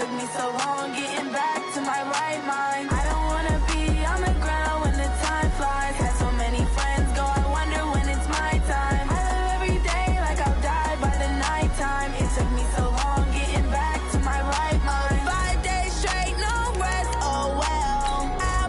took me so long getting back to my right mind. I don't wanna be on the ground when the time flies. Had so many friends go, I wonder when it's my time. I live every day like I'll die by the nighttime. It took me so long getting back to my right mind. 5 days straight, no rest, oh well. I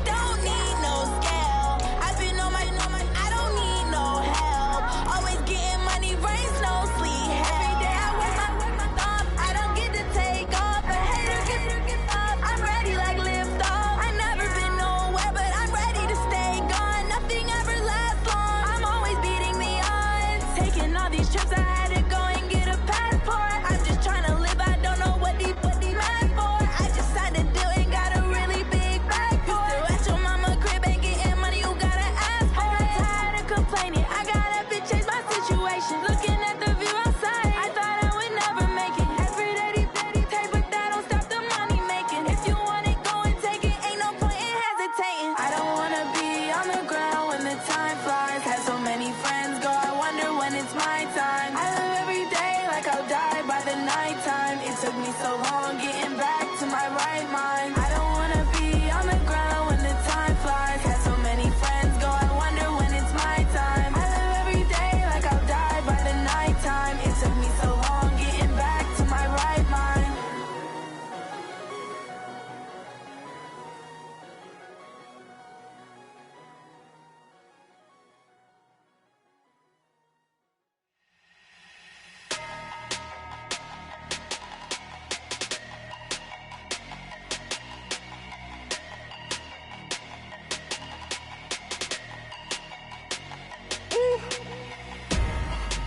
don't need no scale. I've been on my, I don't need no help. Always getting money, rain, snow, sleet. Every day I work my thumb. I don't get to take off. A hater get up. I'm ready like lift off. I never been nowhere, but I'm ready to stay gone. Nothing ever lasts long. I'm always beating the odds. Taking all these trips, I had to go and get a passport. I'm just trying to live. I don't know what these mad for. I just signed a deal and got a really big bag for it. Still at your mama crib and getting money, you gotta ask for it. I'm tired of complaining. I gotta bitch change my situation. Looking at the view outside, I thought I would never make it. Every day they take, but that don't stop the money making. If you want it, go and take it. Ain't no point in hesitating. I don't wanna be on the ground when the time flies. Had so many friends go, I wonder when it's my time. I live every day like I'll die by the nighttime. It took me so long getting back to my right mind. I don't wanna be on the ground when the time flies. Had so many friends go, I wonder when it's my time. I live every day like I'll die by the nighttime. It took me so long getting back to my right mind.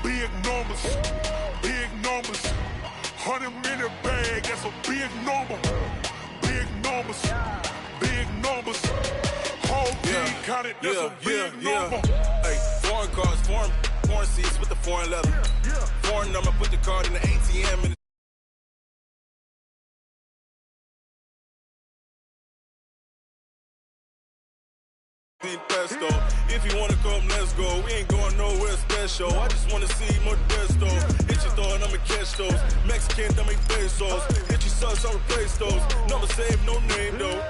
Big numbers, big numbers. 100 in the bag, that's a big number. Big numbers, big numbers. Whole team counted, that's a big number. Hey, foreign cars, foreign seats with the foreign leather. Foreign number, put the card in the ATM and pesto. If you wanna come, let's go. We ain't going nowhere special. I just wanna see Modesto. Hit your thought, I'ma catch those. Mexican, I make pesos. Hit your subs, I'll replace those. Number save, no name though.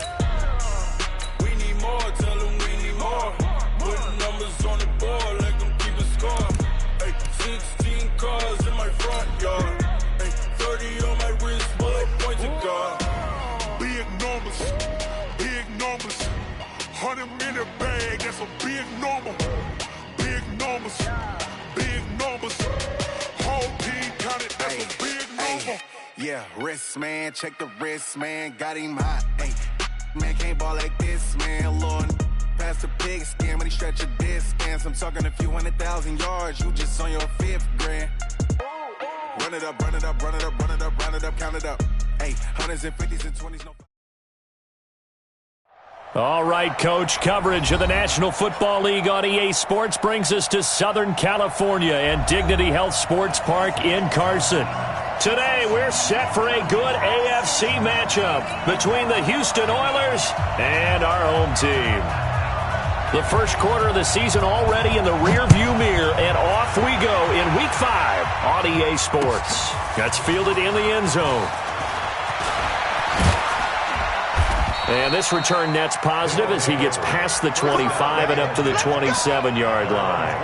We need more, tell them we need more. Putting numbers on the board, let them keep a score. Hey, 16 cars in my front yard. Hey, 30 on my wrist, bullet point to God. Big numbers, big numbers. 100 in the bag, that's a big number. Big numbers, big numbers. Whole team counted, that's a big number. Yeah, wrist man, check the wrist man, got him hot. Hey, man can't ball like this, man. Lord, past the pig skin when he stretch a distance. I'm talking a few 100,000 yards, you just on your 5th grand. Run it up, run it up, run it up, run it up, run it up, count it up. Hey, hundreds and 50s and 20s, no. All right, Coach, coverage of the National Football League on EA Sports brings us to Southern California and Dignity Health Sports Park in Carson. Today, we're set for a good AFC matchup between the Houston Oilers and our home team. The first quarter of the season already in the rearview mirror, and off we go in Week 5 on EA Sports. That's fielded in the end zone. And this return net's positive as he gets past the 25 and up to the 27-yard line.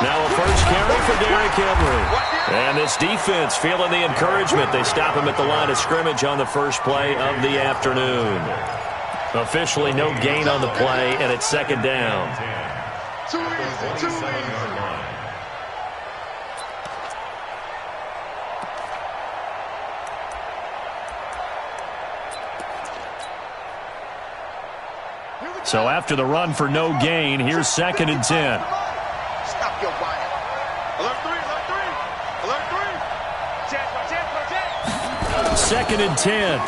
Now a first carry for Derrick Henry. And this defense feeling the encouragement. They stop him at the line of scrimmage on the first play of the afternoon. Officially no gain on the play, and it's second down. Too easy, too easy. So after the run for no gain, here's second and 10. Stop your whining. Alert 3, alert 3, alert 3. Second and 10.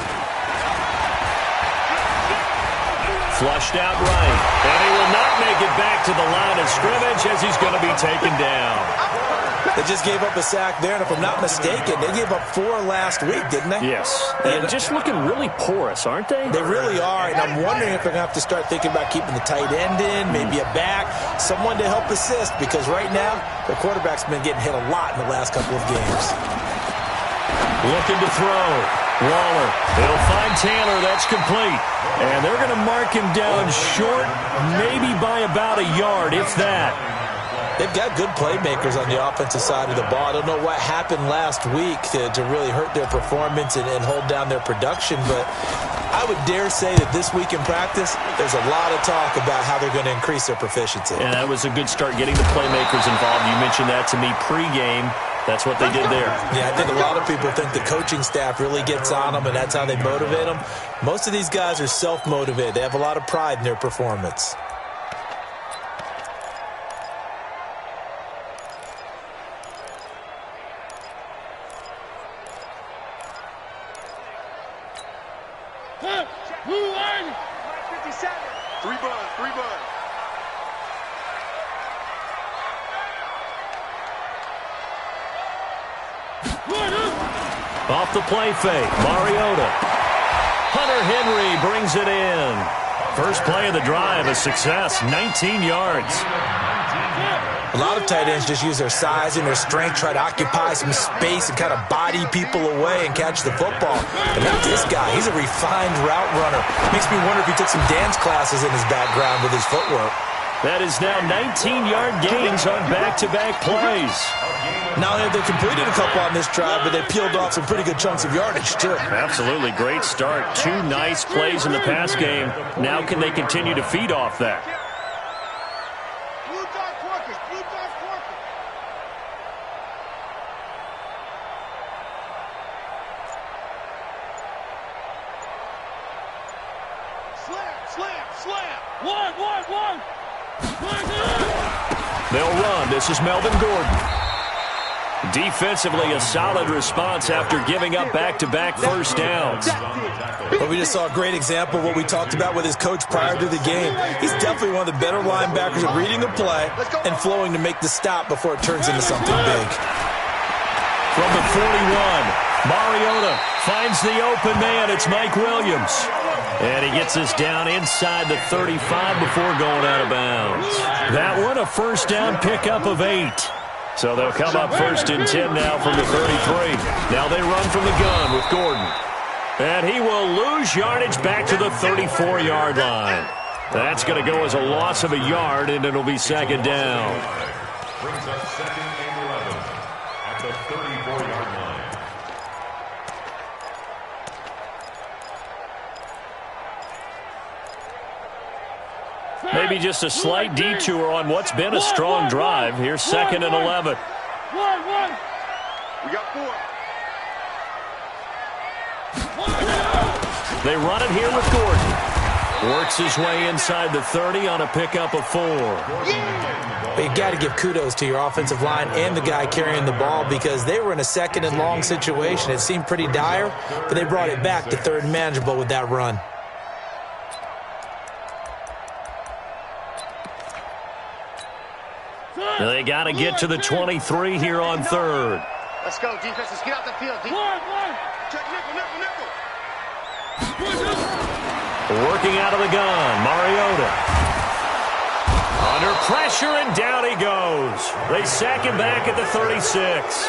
Flushed out right. And he will not make it back to the line of scrimmage as he's going to be taken down. They just gave up a sack there, and if I'm not mistaken, they gave up 4 last week, didn't they? Yes. And just looking really porous, aren't they? They really are, and I'm wondering if they're going to have to start thinking about keeping the tight end in, maybe a back, someone to help assist, because right now, their quarterback's been getting hit a lot in the last couple of games. Looking to throw. Waller. It'll find Taylor. That's complete. And they're going to mark him down short, maybe by about a yard, if that. They've got good playmakers on the offensive side of the ball. I don't know what happened last week to really hurt their performance and hold down their production, but I would dare say that this week in practice, there's a lot of talk about how they're going to increase their proficiency. And that was a good start getting the playmakers involved. You mentioned that to me pregame. That's what they did there. Yeah, I think a lot of people think the coaching staff really gets on them, and that's how they motivate them. Most of these guys are self-motivated. They have a lot of pride in their performance. Off the play fake, Mariota. Hunter Henry brings it in. First play of the drive, a success, 19 yards. A lot of tight ends just use their size and their strength, try to occupy some space and kind of body people away and catch the football. But not this guy. He's a refined route runner. Makes me wonder if he took some dance classes in his background with his footwork. That is now 19-yard gains on back-to-back plays. Not only have they completed a couple on this drive, but they peeled off some pretty good chunks of yardage, too. Absolutely. Great start. 2 nice plays in the pass game. Now can they continue to feed off that? They'll run. This is Melvin Gordon. Defensively, a solid response after giving up back-to-back first downs. But we just saw a great example of what we talked about with his coach prior to the game. He's definitely one of the better linebackers at reading a play and flowing to make the stop before it turns into something big. From the 41, Mariota finds the open man. It's Mike Williams. And he gets us down inside the 35 before going out of bounds. That one, a first down pickup of 8. So they'll come up first and 10 now from the 33. Now they run from the gun with Gordon. And he will lose yardage back to the 34-yard line. That's going to go as a loss of a yard, and it'll be second down. Brings up second and 11 at the 34-yard line. Maybe just a slight detour on what's been a strong drive. Here's second and 11. We got 4. They run it here with Gordon. Works his way inside the 30 on a pickup of 4. But you got to give kudos to your offensive line and the guy carrying the ball because they were in a second and long situation. It seemed pretty dire, but they brought it back to third and manageable with that run. They got to get to the 23 here on third. Let's go, defense. Let's get out the field. Check nickel. Working out of the gun, Mariota. Under pressure, and down he goes. They sack him back at the 36.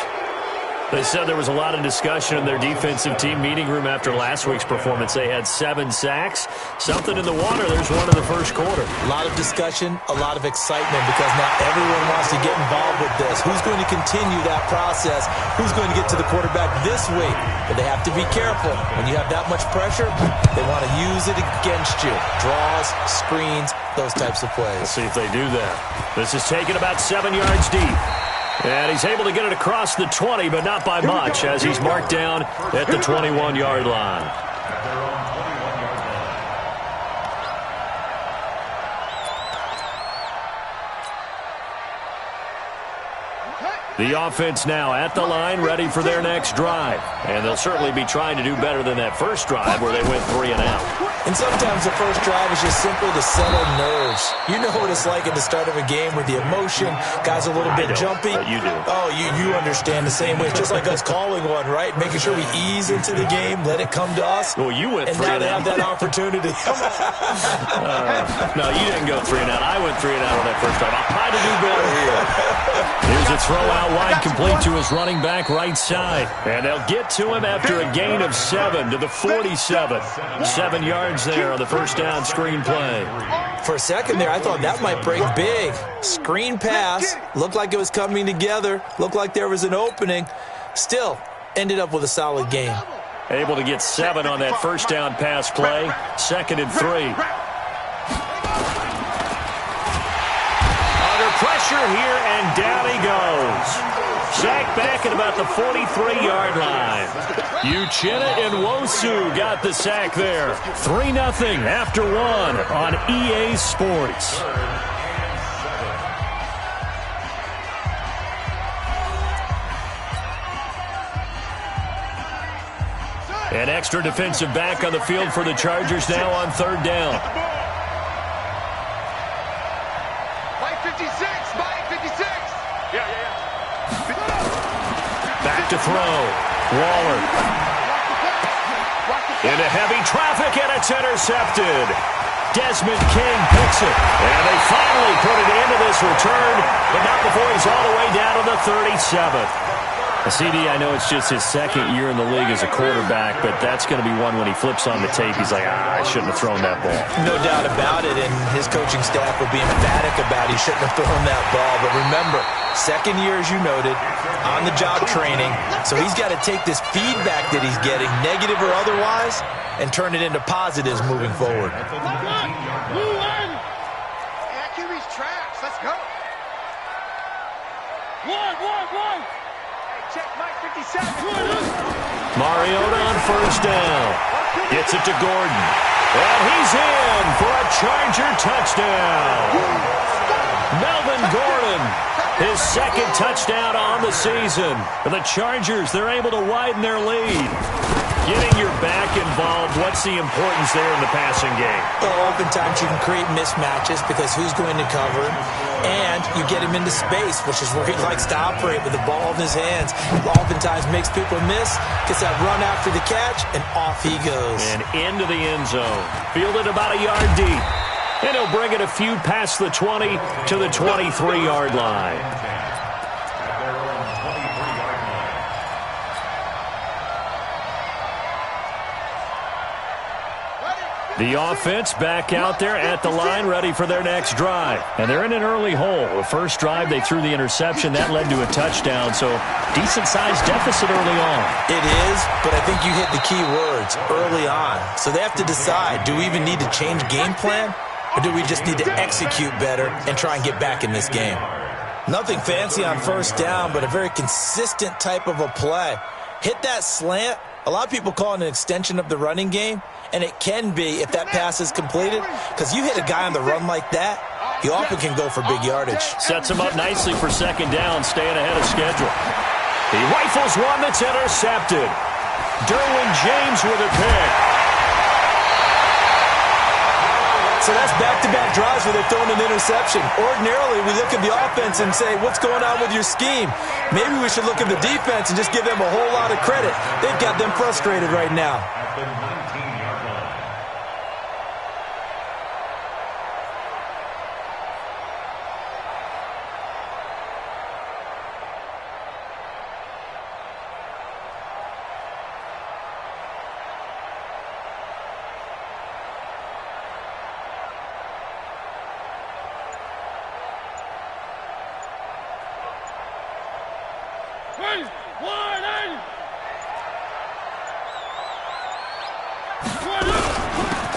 They said there was a lot of discussion in their defensive team meeting room after last week's performance. They had 7 sacks. Something in the water. There's one in the first quarter. A lot of discussion, a lot of excitement because now everyone wants to get involved with this. Who's going to continue that process? Who's going to get to the quarterback this week? But they have to be careful. When you have that much pressure, they want to use it against you. Draws, screens, those types of plays. Let's see if they do that. This is taken about 7 yards deep. And he's able to get it across the 20, but not by much, as he's marked down at the 21-yard line. The offense now at the line, ready for their next drive. And they'll certainly be trying to do better than that first drive where they went 3 and out. And sometimes the first drive is just simply to settle nerves. You know what it's like at the start of a game with the emotion. Guys a little bit jumpy. But you do. Oh, you understand the same way. It's just like us calling one, right? Making sure we ease into the game, let it come to us. Well, you went 3 and out. And now they have that opportunity. No, you didn't go 3 and out. I went 3 and out on that first drive. I'll try to do better here. Here's a throw out wide, complete to his running back right side. And they'll get to him after a gain of 7 to the 47. 7 yards there on the first down screen play. For a second there, I thought that might break big. Screen pass. Looked like it was coming together. Looked like there was an opening. Still, ended up with a solid game. Able to get 7 on that first down pass play. 2nd and 3. Under pressure here, and down he goes. Sacked back at about the 43-yard line. Uchenna Nwosu got the sack there. 3-0 after 1 on EA Sports. An extra defensive back on the field for the Chargers now on 3rd down. Mike 56, Mike 56. Yeah. Back to throw. Waller. Into heavy traffic, and it's intercepted. Desmond King picks it. And they finally put it into this return, but not before he's all the way down to the 37th. CD, I know it's just his 2nd year in the league as a quarterback, but that's going to be one when he flips on the tape, he's like, I shouldn't have thrown that ball. No doubt about it, and his coaching staff will be emphatic about he shouldn't have thrown that ball. But remember, 2nd year, as you noted, on-the-job training, so he's got to take this feedback that he's getting, negative or otherwise, and turn it into positives moving forward. QB's tracks. Let's go. One. Check Mike 57. Mariota on first down. Gets it to Gordon. And he's in for a Charger touchdown. Melvin Gordon, his 2nd touchdown on the season. For the Chargers, they're able to widen their lead. Getting your back involved, what's the importance there in the passing game? Well, oftentimes you can create mismatches because who's going to cover him, and you get him into space, which is where he likes to operate with the ball in his hands. Oftentimes makes people miss, gets that run after the catch, and off he goes. And into the end zone. Fielded about a yard deep. And he'll bring it a few past the 20 to the 23-yard line. The offense back out there at the line, ready for their next drive. And they're in an early hole. The first drive, they threw the interception. That led to a touchdown, so decent-sized deficit early on. It is, but I think you hit the key words, early on. So they have to decide, do we even need to change game plan, or do we just need to execute better and try and get back in this game? Nothing fancy on first down, but a very consistent type of a play. Hit that slant. A lot of people call it an extension of the running game, and it can be if that pass is completed, because you hit a guy on the run like that, he often can go for big yardage. Sets him up nicely for 2nd down, staying ahead of schedule. He rifles one that's intercepted. Derwin James with a pick. So that's back-to-back drives where they're throwing an interception. Ordinarily, we look at the offense and say, what's going on with your scheme? Maybe we should look at the defense and just give them a whole lot of credit. They've got them frustrated right now.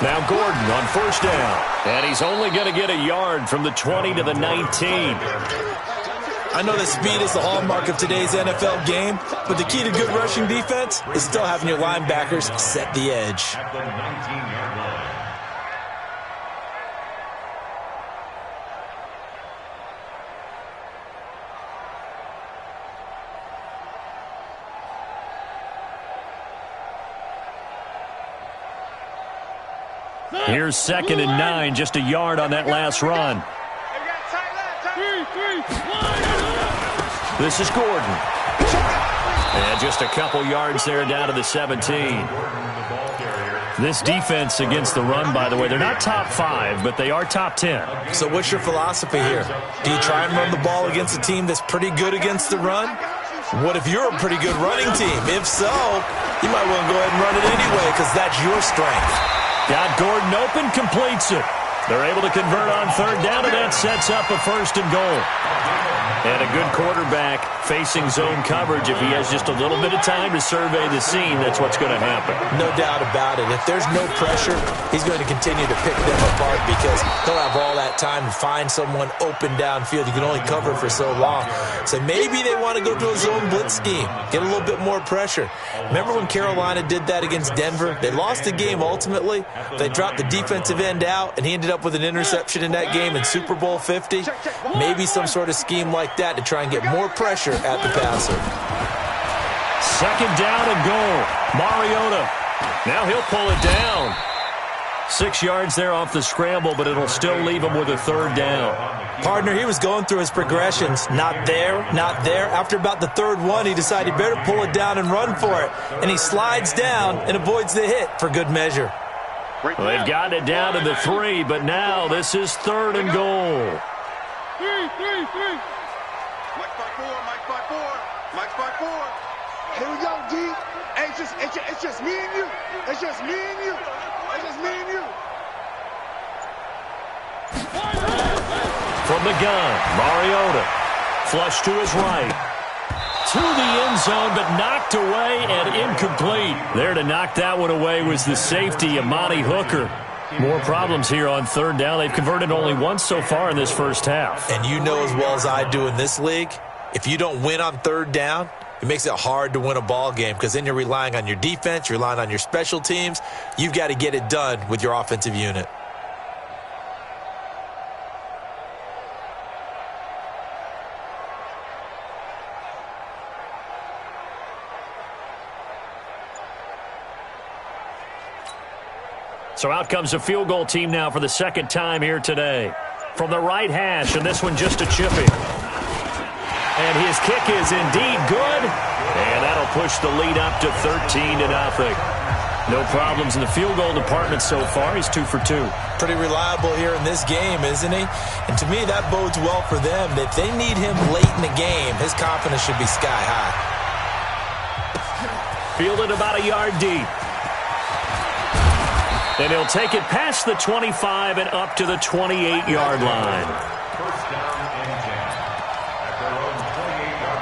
Now Gordon on first down. And he's only going to get a yard from the 20 to the 19. I know that speed is the hallmark of today's NFL game, but the key to good rushing defense is still having your linebackers set the edge. At the 19-yard line. Here's 2nd and 9, just a yard on that last run. This is Gordon. And just a couple yards there down to the 17. This defense against the run, by the way, they're not top 5, but they are top 10. So what's your philosophy here? Do you try and run the ball against a team that's pretty good against the run? What if you're a pretty good running team? If so, you might want to go ahead and run it anyway because that's your strength. Got Gordon open, completes it. They're able to convert on 3rd down, and that sets up a 1st and goal. And a good quarterback facing zone coverage. If he has just a little bit of time to survey the scene, that's what's going to happen. No doubt about it. If there's no pressure, he's going to continue to pick them apart because he'll have all that time to find someone open downfield. You can only cover for so long. So maybe they want to go to a zone blitz scheme, get a little bit more pressure. Remember when Carolina did that against Denver? They lost the game ultimately. They dropped the defensive end out, and he ended up with an interception in that game in Super Bowl 50. Maybe some sort of scheme like that to try and get more pressure at the passer. 2nd down and goal. Mariota. Now he'll pull it down. 6 yards there off the scramble, but it'll still leave him with a 3rd down. Partner, he was going through his progressions. Not there, not there. After about the 3rd one, he decided he better pull it down and run for it. And he slides down and avoids the hit for good measure. Well, they've gotten it down to the 3, but now this is 3rd and goal. Mike's by 4. Here we go, D. Hey, it's just me and you. It's just me and you. It's just me and you. From the gun, Mariota. Flush to his right. To the end zone, but knocked away and incomplete. There to knock that one away was the safety, Amani Hooker. More problems here on 3rd down. They've converted only once so far in this first half. And you know as well as I do in this league, if you don't win on 3rd down, it makes it hard to win a ball game because then you're relying on your defense, you're relying on your special teams. You've got to get it done with your offensive unit. So out comes a field goal team now for the 2nd time here today. From the right hash, and this one just a chipping. And his kick is indeed good. And that'll push the lead up to 13-0. No problems in the field goal department so far. He's 2 for 2. Pretty reliable here in this game, isn't he? And to me, that bodes well for them. If they need him late in the game, his confidence should be sky high. Fielded about a yard deep. And he'll take it past the 25 and up to the 28-yard line. 1st down and 10 at their own 28-yard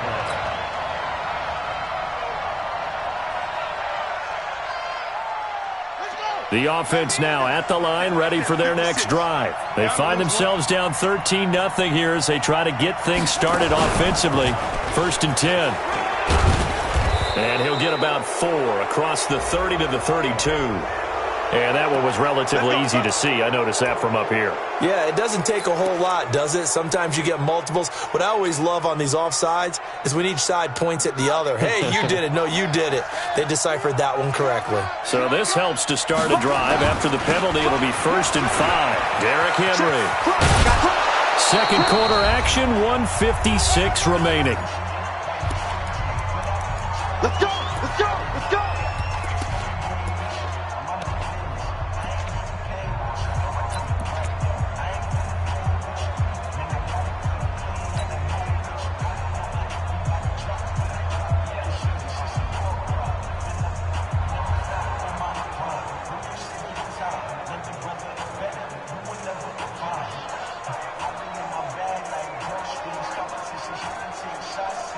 line. The offense now at the line, ready for their next drive. They find themselves down 13-0 here as they try to get things started offensively. 1st and 10. And he'll get about 4 across the 30 to the 32. And that one was relatively easy to see. I noticed that from up here. Yeah, it doesn't take a whole lot, does it? Sometimes you get multiples. What I always love on these offsides is when each side points at the other. Hey, you did it. No, you did it. They deciphered that one correctly. So this helps to start a drive. After the penalty, it'll be 1st and 5. Derrick Henry. 2nd quarter action, 1:56 remaining. Let's go. Let's go. Let's go.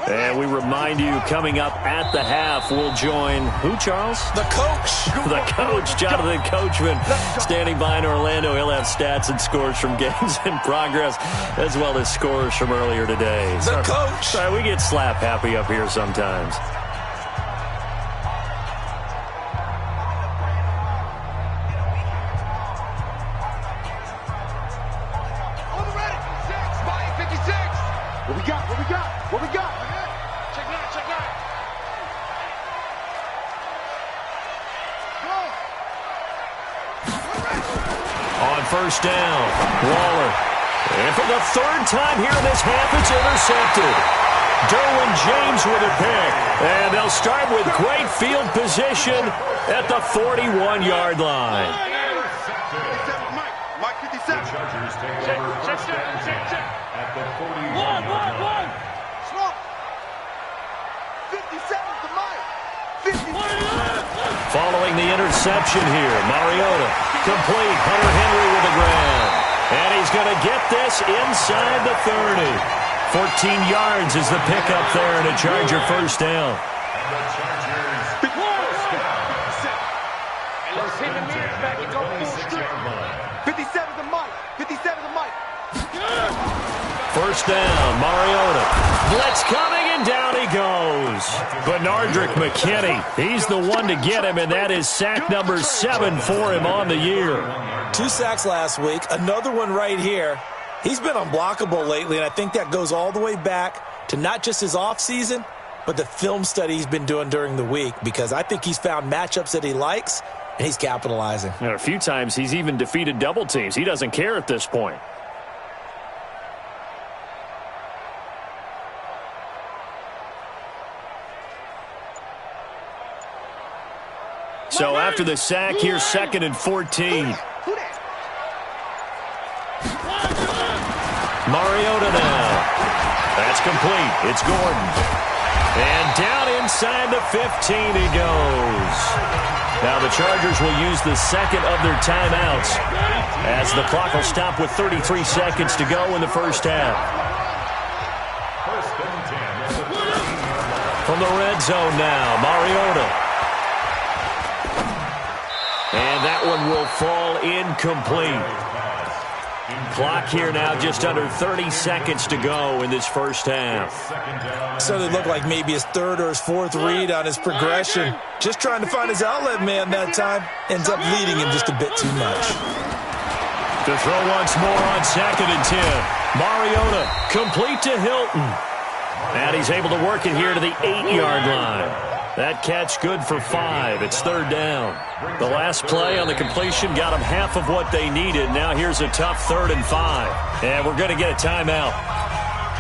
And we remind you, coming up at the half, we'll join who, Charles? The coach. The coach, Jonathan Coachman, standing by in Orlando. He'll have stats and scores from games in progress, as well as scores from earlier today. The coach. Sorry, we get slap happy up here sometimes. What we got? What we got? What we got? Check nine, check nine. Go. On first down, Waller. And for the third time here in this half, it's intercepted. Derwin James with a pick. And they'll start with great field position at the 41-yard line. Mike 57. The Chargers take over first down at the 41-yard line. Slump. 57 to Mike. 57. Following the interception here, Mariota complete. Hunter Henry with the grab. And he's going to get this inside the 30. 14 yards is the pickup there and a Charger first down. And the Chargers first down. And let's hit the mirrors back and go full strip. 57 to Mike. 57 to Mike. First down, Mariota. Blitz coming, and down he goes. Benardrick McKinney, he's the one to get him, and that is sack number 7 for him on the year. 2 sacks last week, another one right here. He's been unblockable lately, and I think that goes all the way back to not just his offseason, but the film study he's been doing during the week, because I think he's found matchups that he likes, and he's capitalizing. And a few times he's even defeated double teams. He doesn't care at this point. So after the sack, here's 2nd and 14. Mariota now. That's complete. It's Gordon. And down inside the 15 he goes. Now the Chargers will use the second of their timeouts as the clock will stop with 33 seconds to go in the first half. First and 10 at the 13-yard line. From the red zone now, Mariota. And that one will fall incomplete. Clock here now, just under 30 seconds to go in this first half. So it looked like maybe his 3rd or his 4th read on his progression. Just trying to find his outlet man that time. Ends up leading him just a bit too much. To throw once more on 2nd and 10. Mariota complete to Hilton. And he's able to work it here to the 8-yard line. That catch good for 5. It's 3rd down. The last play on the completion got them half of what they needed. Now here's a tough 3rd and 5. And we're going to get a timeout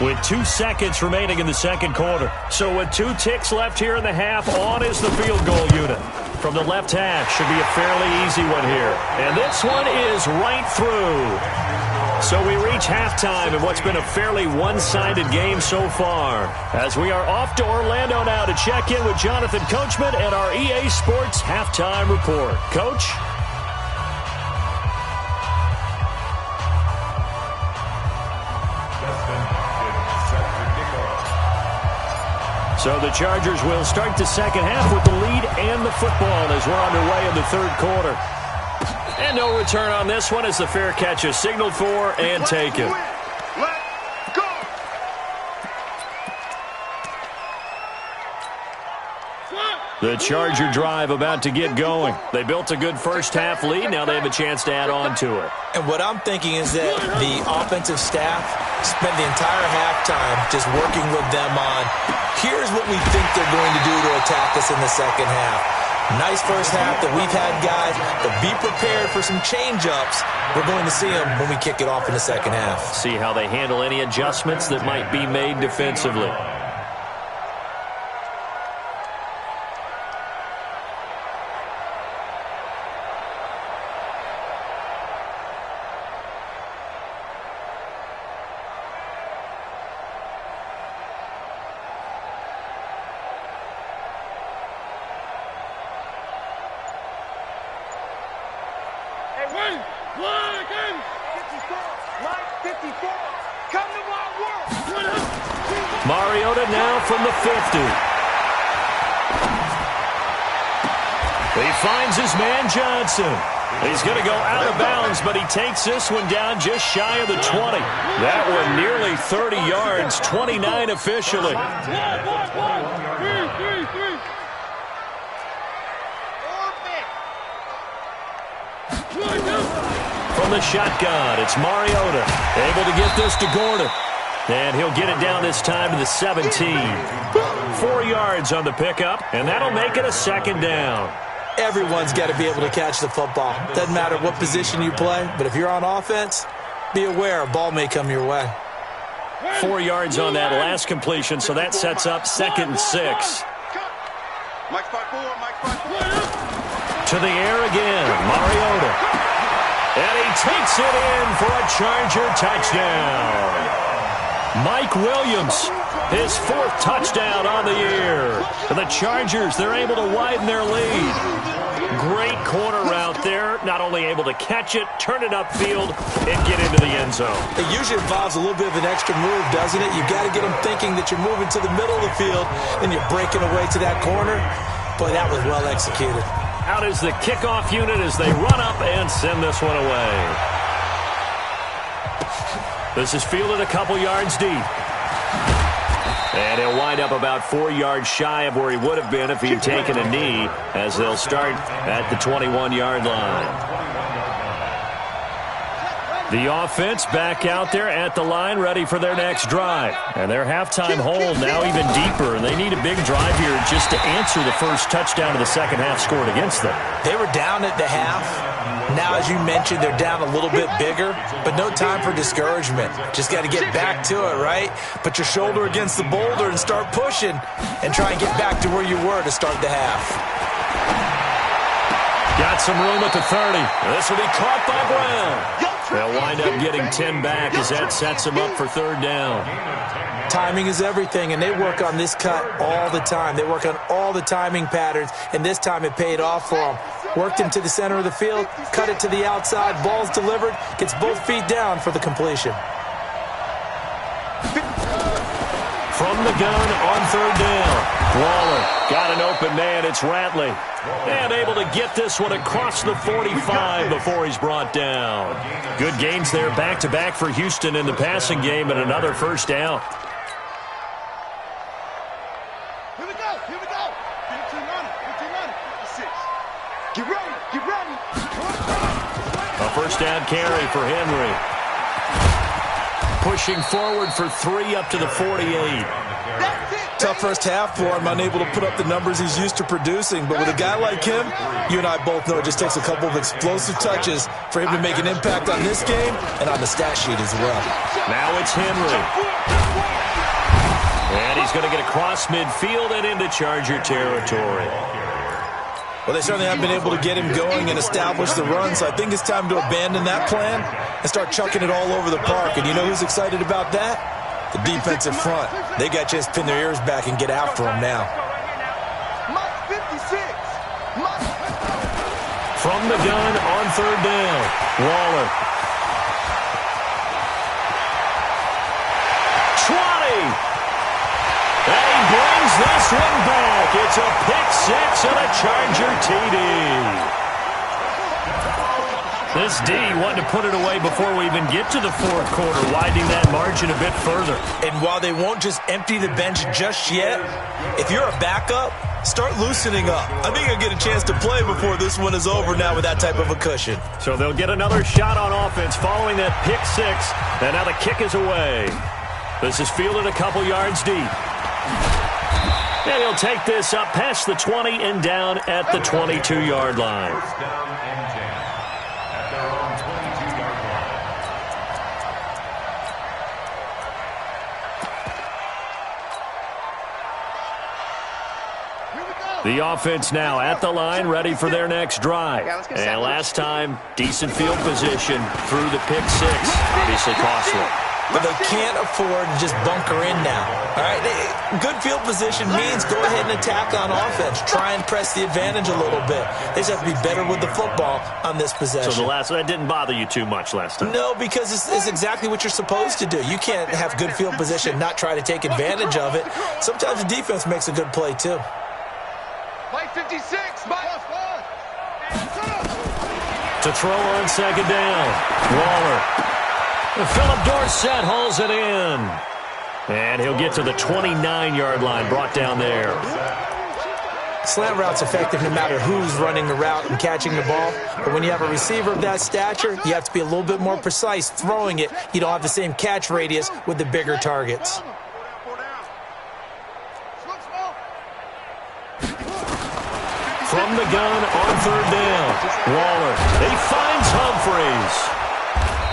with 2 seconds remaining in the second quarter. So with 2 ticks left here in the half, on is the field goal unit. From the left hash, should be a fairly easy one here. And this one is right through. So we reach halftime in what's been a fairly one-sided game so far, as we are off to Orlando now to check in with Jonathan Coachman and our EA Sports Halftime Report. Coach? So the Chargers will start the second half with the lead and the football as we're underway in the third quarter. And no return on this one as the fair catch is signaled for and taken. Let's go. The Charger drive about to get going. They built a good first half lead. Now they have a chance to add on to it. And what I'm thinking is that the offensive staff spent the entire halftime just working with them on, here's what we think they're going to do to attack us in the second half. Nice first half that we've had, guys, but be prepared for some change-ups. We're going to see them when we kick it off in the second half. See how they handle any adjustments that might be made defensively. Mariota now from the 50. He finds his man Johnson. He's going to go out of bounds, but he takes this one down just shy of the 20. That one nearly 30 yards, 29 officially. From the shotgun, it's Mariota, able to get this to Gordon. And he'll get it down this time to the 17. 4 yards on the pickup, and that'll make it a second down. Everyone's got to be able to catch the football. Doesn't matter what position you play, but if you're on offense, be aware a ball may come your way. 4 yards on that last completion, so that sets up 2nd and 6. To the air again, Mariota. And he takes it in for a Charger touchdown. Mike Williams, his 4th touchdown on the year. For the Chargers, they're able to widen their lead. Great corner route there. Not only able to catch it, turn it upfield, and get into the end zone. It usually involves a little bit of an extra move, doesn't it? You've got to get them thinking that you're moving to the middle of the field and you're breaking away to that corner. Boy, that was well executed. Out is the kickoff unit as they run up and send this one away. This is fielded a couple yards deep. And he'll wind up about 4 yards shy of where he would have been if he had taken a knee, as they'll start at the 21-yard line. The offense back out there at the line, ready for their next drive. And their halftime hole now even deeper, and they need a big drive here just to answer the first touchdown of the second half scored against them. They were down at the half. Now, as you mentioned, they're down a little bit bigger, but no time for discouragement. Just got to get back to it, right? Put your shoulder against the boulder and start pushing and try and get back to where you were to start the half. Got some room at the 30. This will be caught by Brown. They'll wind up getting 10 back as that sets them up for 3rd down. Timing is everything, and they work on this cut all the time. They work on all the timing patterns, and this time it paid off for them. Worked him to the center of the field, cut it to the outside, ball's delivered, gets both feet down for the completion. From the gun on 3rd down. Waller got an open man. It's Ratley. And able to get this one across the 45 before he's brought down. Good gains there back-to-back for Houston in the passing game and another 1st down. Here we go. Here we go. Get running. 6. Get ready. A 1st down carry for Henry. Pushing forward for 3 up to the 48. Tough first half for him, unable to put up the numbers he's used to producing. But with a guy like him, you and I both know it just takes a couple of explosive touches for him to make an impact on this game and on the stat sheet as well. Now it's Henry. And he's going to get across midfield and into Charger territory. Well, they certainly have been able to get him going and establish the run, so I think it's time to abandon that plan and start chucking it all over the park. And you know who's excited about that? The defensive front. They got a chance to pin their ears back and get after him now. From the gun on 3rd down, Waller. 20. And he brings this one back. It's a pick-6 and a Charger TD. This D wanting to put it away before we even get to the 4th quarter, widening that margin a bit further. And while they won't just empty the bench just yet, if you're a backup, start loosening up. I think you'll get a chance to play before this one is over now with that type of a cushion. So they'll get another shot on offense following that pick-6, and now the kick is away. This is fielded a couple yards deep. And he'll take this up past the 20 and down at the 22-yard line. The offense now at the line, ready for their next drive. And last time, decent field position through the pick-6. Obviously costly. But they can't afford to just bunker in now. All right, good field position means go ahead and attack on offense. Try and press the advantage a little bit. They just have to be better with the football on this possession. So that didn't bother you too much last time? No, because it's exactly what you're supposed to do. You can't have good field position, not try to take advantage of it. Sometimes the defense makes a good play, too. Play 56, Mike. To throw on 2nd down, Waller. Philip Dorsett hauls it in. And he'll get to the 29-yard line, brought down there. Slant route's effective no matter who's running the route and catching the ball. But when you have a receiver of that stature, you have to be a little bit more precise throwing it. You don't have the same catch radius with the bigger targets. from the gun on third down. Waller, he finds Humphreys.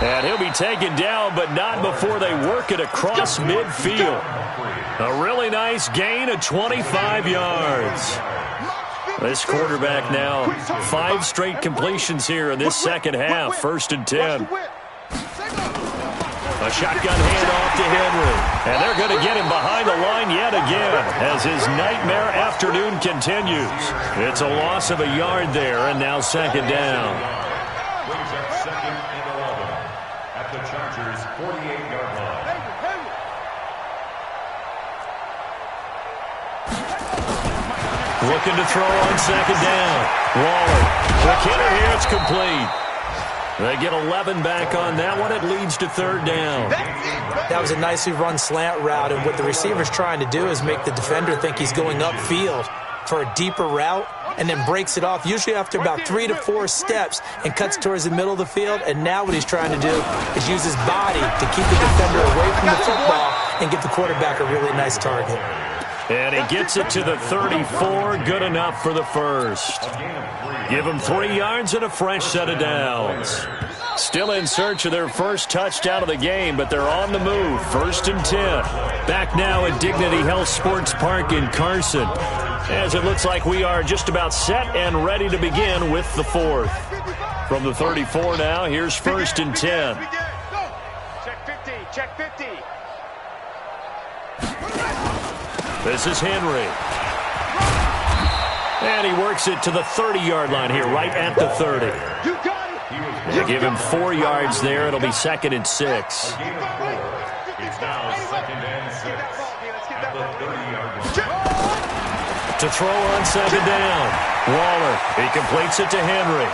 And he'll be taken down, but not before they work it across midfield. A really nice gain of 25 yards. This quarterback now 5 straight completions here in this second half. 1st and 10. A shotgun handoff to Henry. And they're going to get him behind the line yet again as his nightmare afternoon continues. It's a loss of a yard there, and now 2nd down. Brings up 2nd and 11 at the Chargers' 48-yard line. Looking to throw on 2nd down. Waller. The kicker here, it's complete. They get 11 back on that one. It leads to 3rd down. That was a nicely run slant route, and what the receiver's trying to do is make the defender think he's going upfield for a deeper route and then breaks it off, usually after about 3 to 4 steps, and cuts towards the middle of the field. And now what he's trying to do is use his body to keep the defender away from the football and give the quarterback a really nice target. And he gets it to the 34. Good enough for the first. Give him 3 yards and a fresh set of downs. Still in search of their first touchdown of the game, but they're on the move. 1st and 10. Back now at Dignity Health Sports Park in Carson, as it looks like we are just about set and ready to begin with the 4th. From the 34 now, here's 1st and 10. Check 50, check 50. This is Henry. And he works it to the 30-yard line here, right at the 30. You got it. They give him 4 yards there. It'll be 2nd and 6. It's now 2nd and 6 at the 30-yard line. To throw on 2nd down. Waller, he completes it to Henry.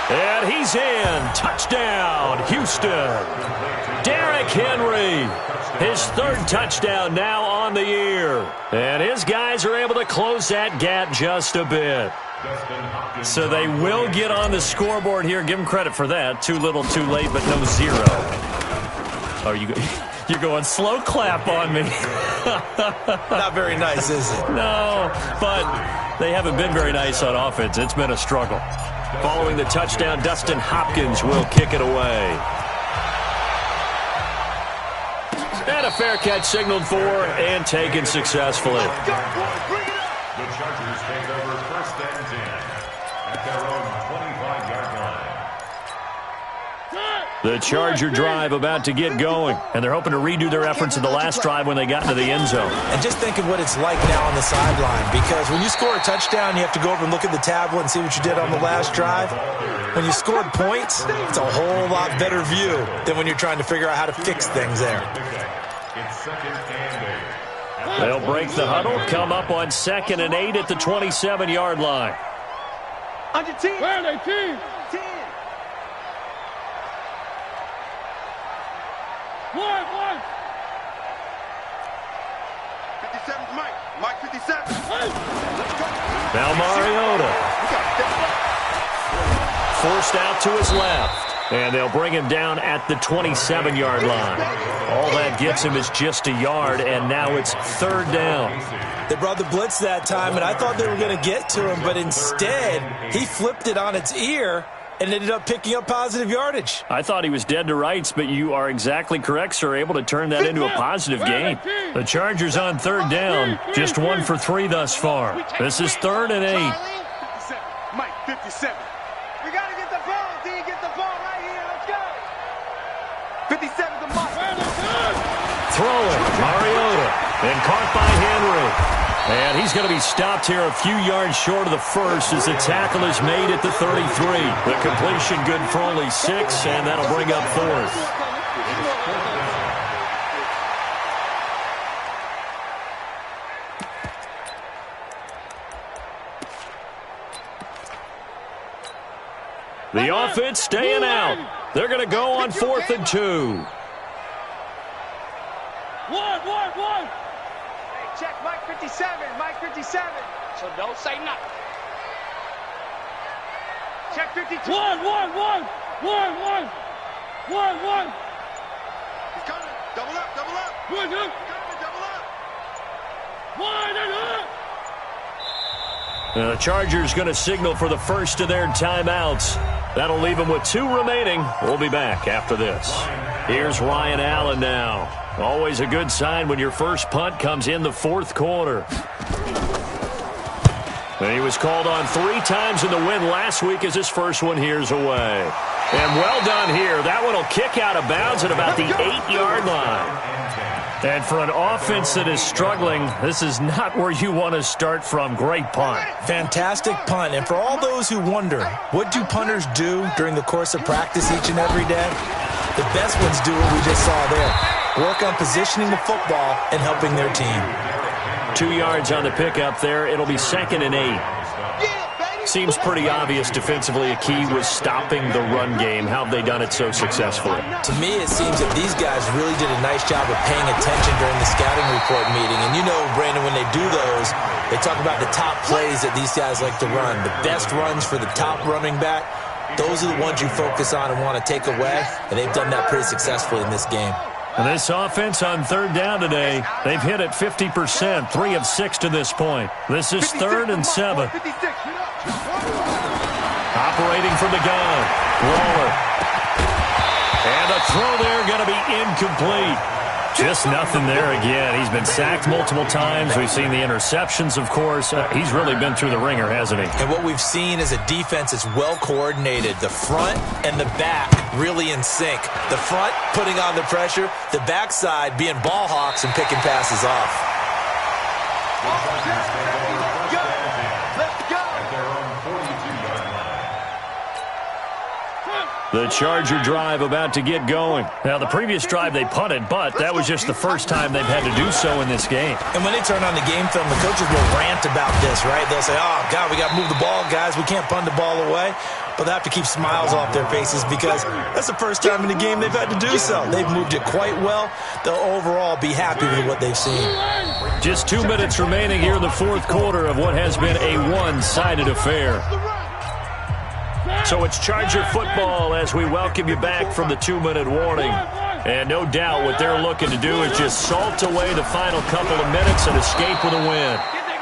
And he's in. Touchdown, Houston. Derrick Henry. His 3rd touchdown now on the year. And his guys are able to close that gap just a bit. So they will get on the scoreboard here. Give them credit for that. Too little, too late, but no 0. Oh, you're going slow clap on me. Not very nice, is it? No, but they haven't been very nice on offense. It's been a struggle. Following the touchdown, Dustin Hopkins will kick it away. And a fair catch signaled for and taken successfully. The Chargers take over 1st and 10 at their own 25-yard line. The Charger drive about to get going, and they're hoping to redo their efforts in the last drive when they got into the end zone. And just think of what it's like now on the sideline, because when you score a touchdown, you have to go over and look at the tablet and see what you did on the last drive. When you scored points, it's a whole lot better view than when you're trying to figure out how to fix things there. It's 2nd and 8. They'll break the huddle, come up on 2nd and 8 at the 27-yard line. On your team. Where are they, team? 10. 1. 57's Mike. Mike 57. Let's go. Now Mariota. Forced out to his left. And they'll bring him down at the 27-yard line. All that gets him is just a yard, and now it's 3rd down. They brought the blitz that time, and I thought they were going to get to him, but instead, he flipped it on its ear and ended up picking up positive yardage. I thought he was dead to rights, but you are exactly correct, sir, able to turn that into a positive gain. The Chargers on 3rd down, just 1 for 3 thus far. This is 3rd and 8. 57. Mike 57. We got to get the ball, D. Get the ball right here. Let's go. 57's the Mike. Throwing, Mariota, and caught by Henry. And he's going to be stopped here a few yards short of the first as the tackle is made at the 33. The completion good for only 6, and that'll bring up 4th. The offense staying out. They're going to go on 4th and 2. 1. Hey, check Mike 57. Mike 57. So don't say nothing. Check 52. 1. 1. He's coming. Double up. 1 up. Coming. Double up. 1 and up. The Chargers going to signal for the first of their timeouts. That'll leave them with 2 remaining. We'll be back after this. Here's Ryan Allen now. Always a good sign when your first punt comes in the fourth quarter. And he was called on 3 times in the win last week as his first one here's away. And well done here. That one will kick out of bounds at about the 8-yard line. And for an offense that is struggling, this is not where you want to start from. Great punt. Fantastic punt. And for all those who wonder, what do punters do during the course of practice each and every day? The best ones do what we just saw there. Work on positioning the football and helping their team. 2 yards on the pickup there. It'll be 2nd and 8. Seems pretty obvious defensively a key was stopping the run game. How have they done it so successfully? To me, it seems that these guys really did a nice job of paying attention during the scouting report meeting. And you know, Brandon, when they do those, they talk about the top plays that these guys like to run. The best runs for the top running back, those are the ones you focus on and want to take away. And they've done that pretty successfully in this game. And this offense on 3rd down today, they've hit it 50%, 3 of 6 to this point. This is 3rd and 7. Operating from the gun, Waller. And a throw there going to be incomplete. Just nothing there again. He's been sacked multiple times. We've seen the interceptions, of course. He's really been through the ringer, hasn't he? And what we've seen is a defense that's well coordinated. The front and the back really in sync. The front putting on the pressure. The backside being ball hawks and picking passes off. The Charger drive about to get going. Now, the previous drive they punted, but that was just the first time they've had to do so in this game. And when they turn on the game film, the coaches will rant about this, right? They'll say, oh, God, we got to move the ball, guys. We can't punt the ball away. But they have to keep smiles off their faces because that's the first time in the game they've had to do so. They've moved it quite well. They'll overall be happy with what they've seen. Just 2 minutes remaining here in the fourth quarter of what has been a one-sided affair. So it's Charger football as we welcome you back from the 2-minute warning. And no doubt what they're looking to do is just salt away the final couple of minutes and escape with a win.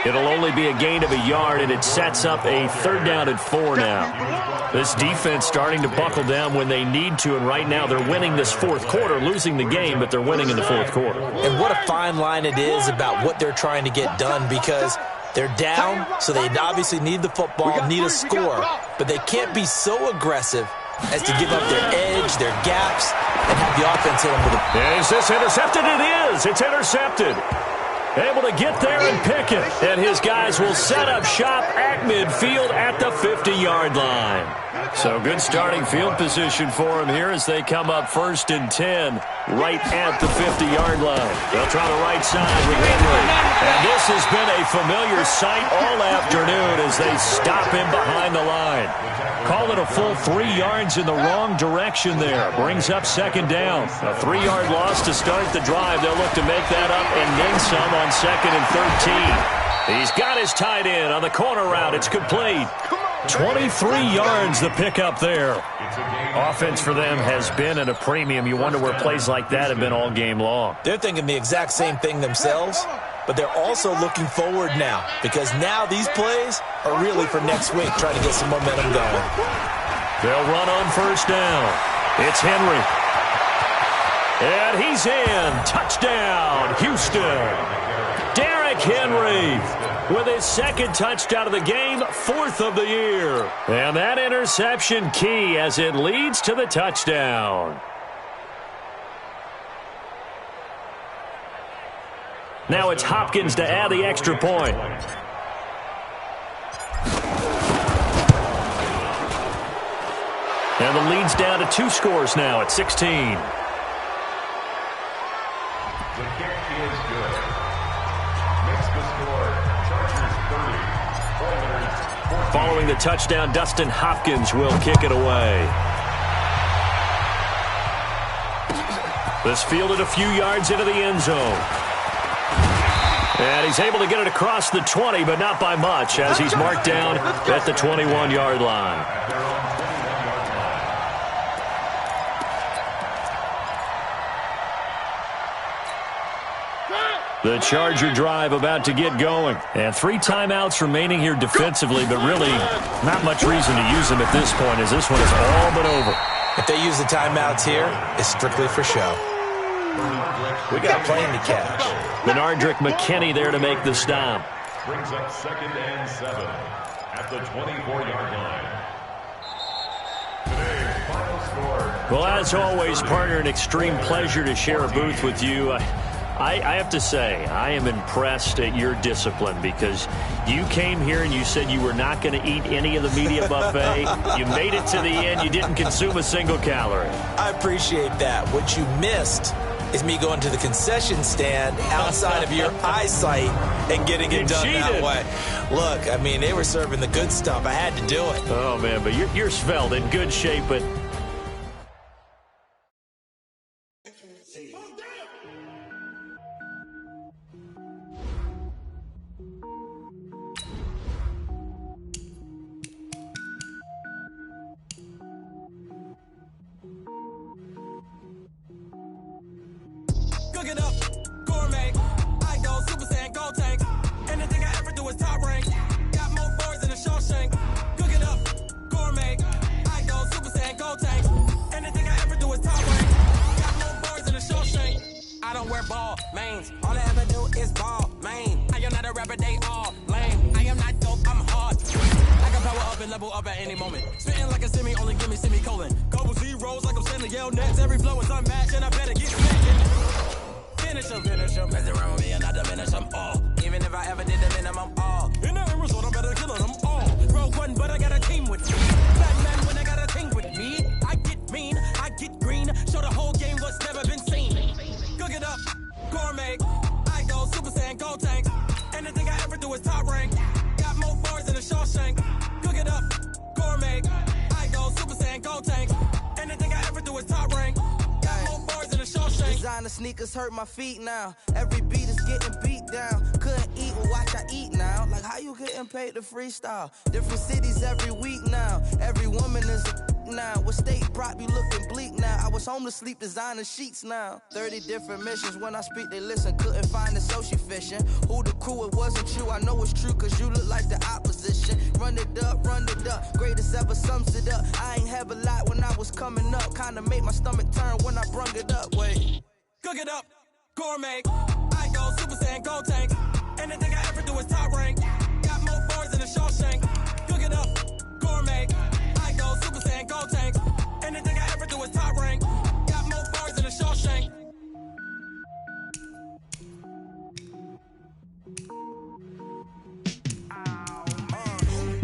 It'll only be a gain of a yard, and it sets up a 3rd down and 4 now. This defense starting to buckle down when they need to, and right now they're winning this fourth quarter, losing the game, but they're winning in the fourth quarter. And what a fine line it is about what they're trying to get done because they're down, so they obviously need the football, need a score, but they can't be so aggressive as to give up their edge, their gaps, and have the offense hit them with a... Is this intercepted? It is. It's intercepted. Able to get there and pick it. And his guys will set up shop at midfield at the 50-yard line. So good starting field position for him here as they come up 1st and 10 right at the 50-yard line. They'll try the right side with Henry. And this has been a familiar sight all afternoon as they stop him behind the line. Call it a full 3 yards in the wrong direction there. Brings up 2nd down. A 3-yard loss to start the drive. They'll look to make that up and then some on 2nd and 13. He's got his tight end on the corner route. It's complete. 23 yards the pickup there. Offense for them has been at a premium. You wonder where plays like that have been all game long. They're thinking the exact same thing themselves, but they're also looking forward now because now these plays are really for next week, trying to get some momentum going. They'll run on 1st down. It's Henry. And he's in. Touchdown, Houston. Derrick Henry with his 2nd touchdown of the game, 4th of the year. And that interception key as it leads to the touchdown. Now it's Hopkins to add the extra point. And the lead's down to 2 scores now at 16. The kick is good. Makes the score Chargers 30, Oilers 14. Following the touchdown, Dustin Hopkins will kick it away. This fielded a few yards into the end zone. And he's able to get it across the 20, but not by much, as he's marked down at the 21-yard line. The Charger drive about to get going. And 3 timeouts remaining here defensively, but really not much reason to use them at this point as this one is all but over. If they use the timeouts here, it's strictly for show. We got plenty to catch. Benardrick McKinney there to make the stop. Brings up 2nd and 7 at the 24-yard line. Today's final score. Well, as always, partner, an extreme pleasure to share a booth with you. I have to say, I am impressed at your discipline because you came here and you said you were not going to eat any of the media buffet. You made it to the end. You didn't consume a single calorie. I appreciate that. What you missed is me going to the concession stand outside of your eyesight and getting it done that way. Look, I mean, they were serving the good stuff. I had to do it. Oh, man, but you're svelte, in good shape, but... Cook it up, gourmet. I go Super Saiyan, go tank. Anything I ever do is top rank. Got more boards than a Shawshank. Cook it up, gourmet. I go Super Saiyan, go tank. Anything I ever do is top rank. Got more boards than a Shawshank. I don't wear ball mains. All I ever do is ball main. I am not a rapper, they all lame. I am not dope, I'm hard. I can power up and level up at any moment. Spitting like a semi, only give me semicolon. Couple zeros like I'm sending yell nets. Every flow is unmatched and I better get smacked. Finish them, mess around with me and I diminish them all. Even if I ever did the minimum all. In the end result, I'm better killing them all. Rogue one, but I got a team with me. Batman when I got a team with me. I get mean, I get green. Show the whole game what's never been seen. Cook it up, gourmet. I go Super Saiyan, go tank. Anything I ever do is top rank. Got more bars than a Shawshank. Cook it up, gourmet. I go Super Saiyan, go tank. Anything I ever do is top rank. Designer sneakers hurt my feet now. Every beat is getting beat down. Couldn't eat, well watch I eat now. Like how you getting paid to freestyle? Different cities every week now. Every woman is a now. What state prop you looking bleak now? I was home to sleep designer sheets now. 30 different missions. When I speak they listen. Couldn't find the social fishing. Who the crew, it wasn't you. I know it's true cause you look like the opposition. Run it up. Greatest ever sums it up. I ain't have a lot when I was coming up. Kinda made my stomach turn when I brung it up. Wait. Cook it up, gourmet. I go Super Saiyan, go tank. Anything I ever do is top rank. Got more bars than a Shawshank. Cook it up, gourmet. I go Super Saiyan, go tank. Anything I ever do is top rank. Got more bars than a Shawshank.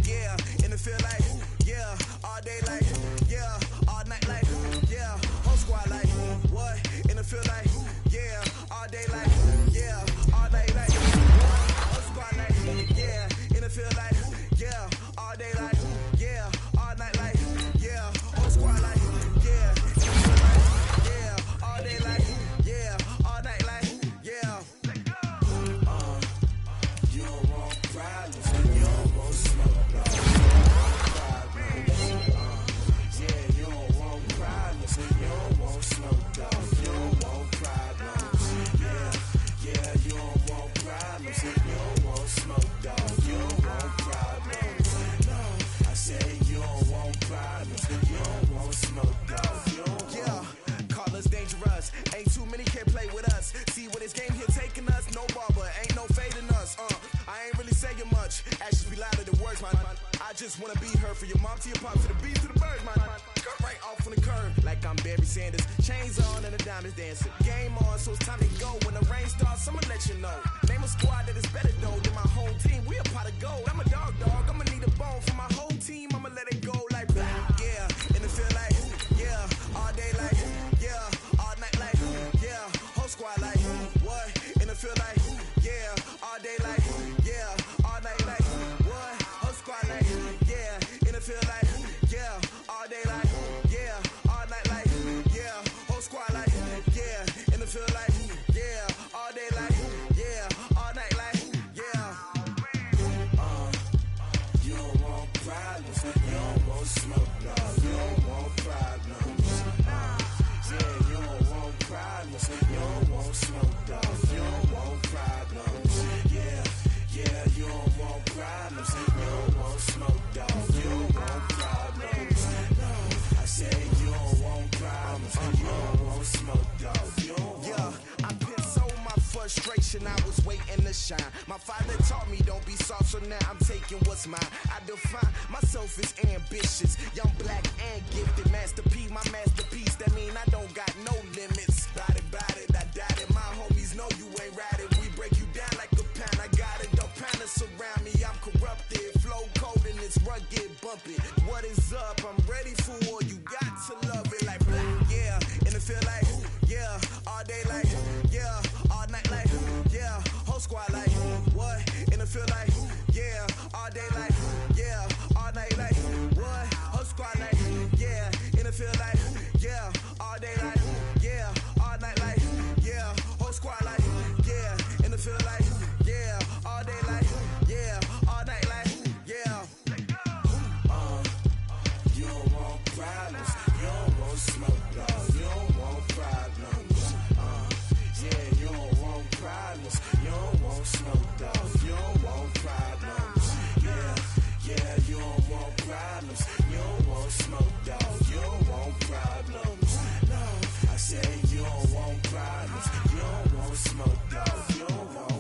Yeah, in the field like, yeah, all day like, yeah, all night like, yeah, whole squad like, what? In the field like, yeah, all day like, yeah, all night like, whole squad like, yeah, in the field like, yeah, all day like, yeah, all night like, yeah, whole squad like, yeah, in the field like, yeah, all day like, yeah, all night like, yeah. You don't want problems, you don't want smoke. Ain't too many can play with us. See what this game here taking us. No barber, ain't no fading us. I ain't really saying much. Actions be louder than words, man. I just wanna be heard for your mom to your pop to the beat to the birds, man. Cut right off on the curb like I'm Barry Sanders. Chains on and the diamonds dancing. Game on, so it's time to go. When the rain starts, I'ma let you know. Name a squad that is better though than my whole team. We a pot of gold. I'm a dog. I'ma need a bone for my whole team. I'ma let it go like yeah. In the field like yeah. All day like yeah. All night like yeah. Whole squad like what? In the field like yeah. All day like yeah. All night like what? Whole squad like yeah. In the field like yeah. All day like yeah. All night like yeah. Whole squad like yeah. In the field like yeah. All day like yeah. All night like yeah. You don't want problems. You don't want smoke. No. You don't want problems. Yeah, you don't want problems. You don't want smoke. No. You don't want problems. so now I'm taking what's mine. I define myself as ambitious, young, black, and gifted. Masterpiece, my masterpiece. That mean I don't got no limits. Bout it, I doubt it. My homies know you ain't right it. We break you down like a pound. I got it, don't pound us around me. I'm corrupted, flow cold and it's rugged, bumpy. What is up? I'm ready for war. You got to love it like yeah, and it feel like yeah, all day like yeah, all night like yeah, whole squad like what? And it feel like yeah, all day like yeah, all night like what? Whole squad like yeah, and it feel like yeah, all day like yeah, all night like yeah, whole squad like yeah, and it feel like yeah, all day like yeah, all night like yeah. You don't want problems, you don't want smoke, dog. You don't want problems. Yeah, you don't want problems, you don't want smoke, dog. You don't want problems. Yeah, you don't want problems, you don't want smoke, dog. You don't want problems. No, I said you don't want problems, you don't want smoke, dog. You don't want.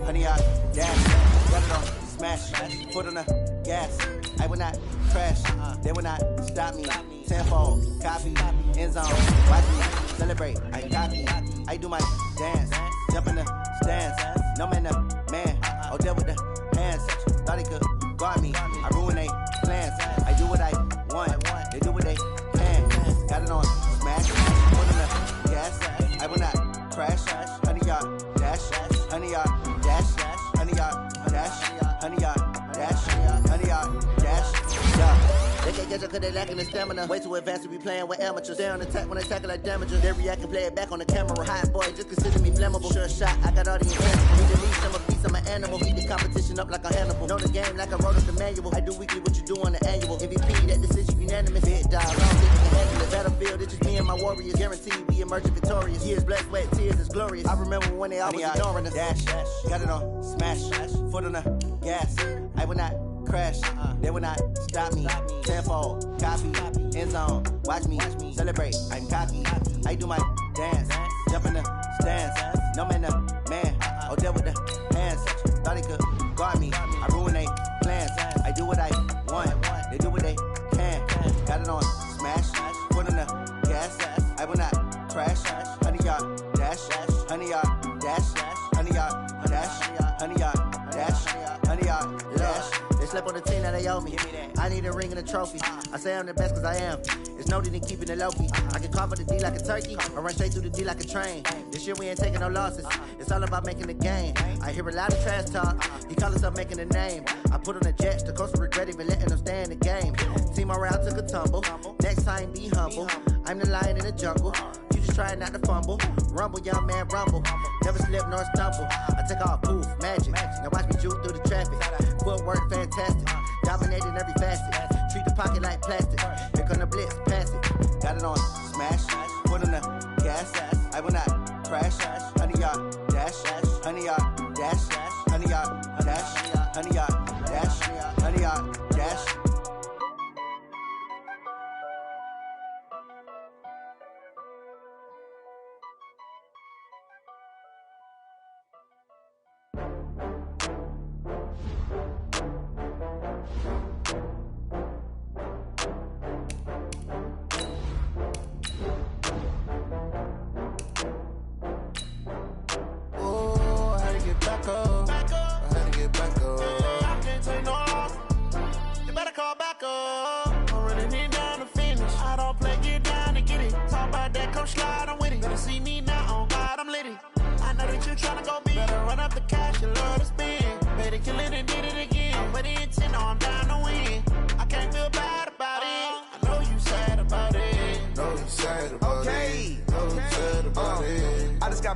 Honey, I dash, got it on, smash, foot on the gas. I will not crash, they will not stop me. Tenfold, copy, end zone, watch me celebrate. I copy, I do my dance, jump in the stands. No man, the man, oh, deal with the hands. Thought he could guard me, I ruin they plans. I do what I want, they do what they can. Got it on, smash, foot on the gas. I will not crash, honey, y'all dash, honey, y'all dash, honey, y'all dash, honey, y'all dash, honey, y'all dash, yeah. They can't get you cause they lacking the stamina. Way too advanced to be playing with amateurs. They on attack when they tackle like damages. They react and play it back on the camera. Hot boy, just consider me flammable. Sure shot, I got all the intangibles. Need to lead some of beast, I'm an animal. Heat the competition up like a Hannibal. Know the game like I wrote up the manual. I do weekly what you do on the annual. MVP, that decision unanimous. Hit dog, I don't think you can handle it. Battlefield, it's just me and my warriors. Guaranteed we emerging victorious. Years, blood, sweat, tears, it's glorious. I remember when they always ignoring us. Dash, got it on, smash, foot on the gas. I will not crash, they will not stop me. Tenfold, copy, end zone, watch me celebrate. I'm cocky, I do my dance, jump in the stands. No man, the man, oh, deal with the hands. Thought he could guard me, I ruin they plans. I do what I want, they do what they can. Got it on, smash, foot on the gas. I will not crash, honey, y'all dash, honey, y'all dash, honey, y'all dash, honey, y'all dash, honey, y'all dash. They slept on the team that they owe me. I need a ring and a trophy. I say I'm the best cause I am. It's no need in keeping it low-key. I can cover the D like a turkey or run straight through the D like a train. This year we ain't taking no losses. It's all about making the game. I hear a lot of trash talk. He call himself making a name. I put on the Jets. The coach regret even letting them stay in the game. Team around took a tumble. Next time be humble. I'm the lion in the jungle. You just trying not to fumble. Rumble, young man, rumble. Never slip nor stumble. I take off, poof, magic. Now watch me juke through the traffic. Footwork fantastic. Dominating every facet. Treat the pocket like plastic. Here come the blitz, pass it. Got it on, smash. Foot on the gas. I will not crash. Honey, y'all dash. Honey, y'all dash. Honey, y'all dash. Honey, y'all dash. Honey, y'all dash.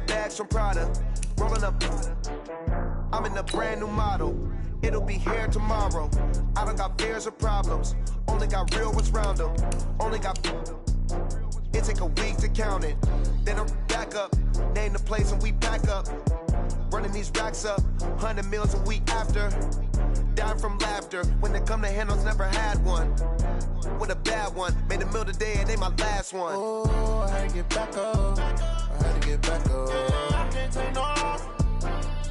bags from Prada. Rolling up, I'm in a brand new model. It'll be here tomorrow. I don't got fears or problems. Only got real ones round them. Only got. It take a week to count it. Then I'm back up. Name the place and we back up. Running these racks up. 100 meals a week after. Dying from laughter. When it come to handles, never had one. With a bad one. Made a meal today and they my last one. Oh, I had to get back up. I had to get back up. I can't take no off.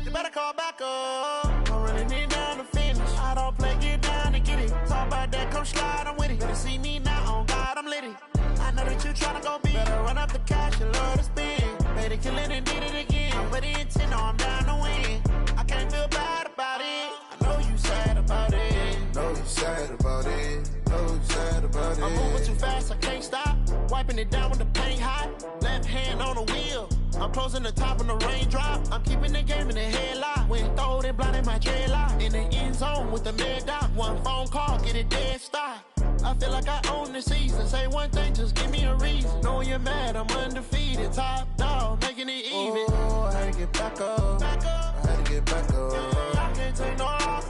You better call back up. I'm running it down to finish. I don't play, get down to get it. Talk about that, come slide, I'm with it. Better see me now, on God, I'm litty. I know that you tryna go big. Better run up the cash, you love to spend. Better kill it and did it again. I put it in 10, no, I'm down to win. I can't feel bad about it. I know you sad about it. Know you sad about it. Know you sad about it. I'm moving too fast, I can't stop. Wiping it down with the paint hot. Left hand on the wheel. I'm closing the top of the raindrop. I'm keeping the game in the headlock. When throwed and blinded my dreadlock. In the end zone with the mid dot. One phone call, get it dead stop. I feel like I own the season. Say one thing, just give me a reason. Knowing you're mad, I'm undefeated. Top dog, making it even. Oh, I had to get back up. I had to get back up. I can't take no off.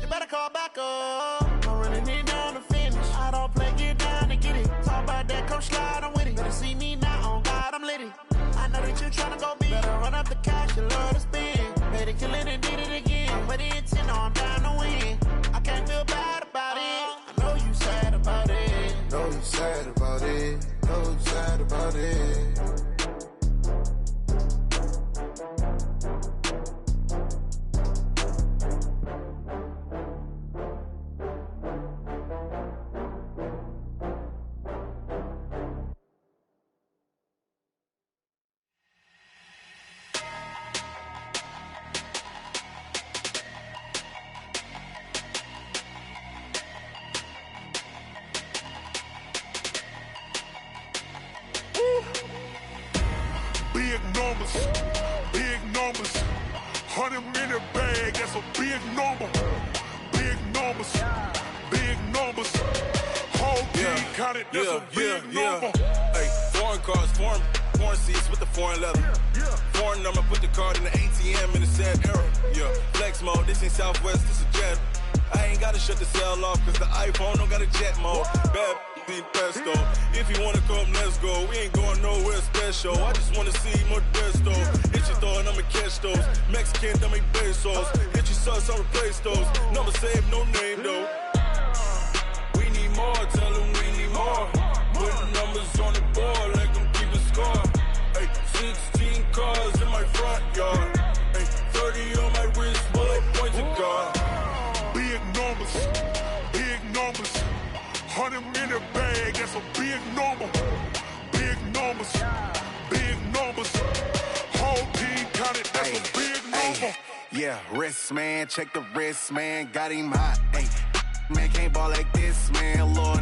You better call back up. I'm running it down to finish. I don't play, get down to get it. Talk about that, come slide, I'm with it. Better see me now, on God, I'm litty. I know that you tryna go big. Better run up the cash, you love to spend. Better kill it and did it again. I put it in 10, no, I'm down to win. I can't feel bad about it. I know you sad about it. Know you sad about it. Know you sad about it. Big numbers, big numbers. 100-minute bag, that's a big number. Big numbers, big numbers. Whole team counted, that's a big number. Hey, foreign cars, foreign seats with the foreign leather. Foreign number, put the card in the ATM in the sad era. Yeah, flex mode, this ain't Southwest, this a jet. I ain't gotta shut the cell off, cause the iPhone don't got a jet mode. Bad need pesto. If you wanna come, let's go. We ain't going nowhere special. I just wanna see more desto. Hit your throw and I'ma catch those. Mexican, dummy pesos. Hit your sus, I'll replace those. Number save, no name though. We need more, tell them we need more. Put numbers on the board, let them keep a score. Hey, 16 cars in my front yard. Hey, 30 on my wrist, bullet points of God. Big numbers, big numbers. 100-minute bag, that's a big number. Big numbers, big numbers. Whole team counted, that's a big number. Yeah, wrist man, check the wrist man, got him hot. Ay, man can't ball like this, man. Lord,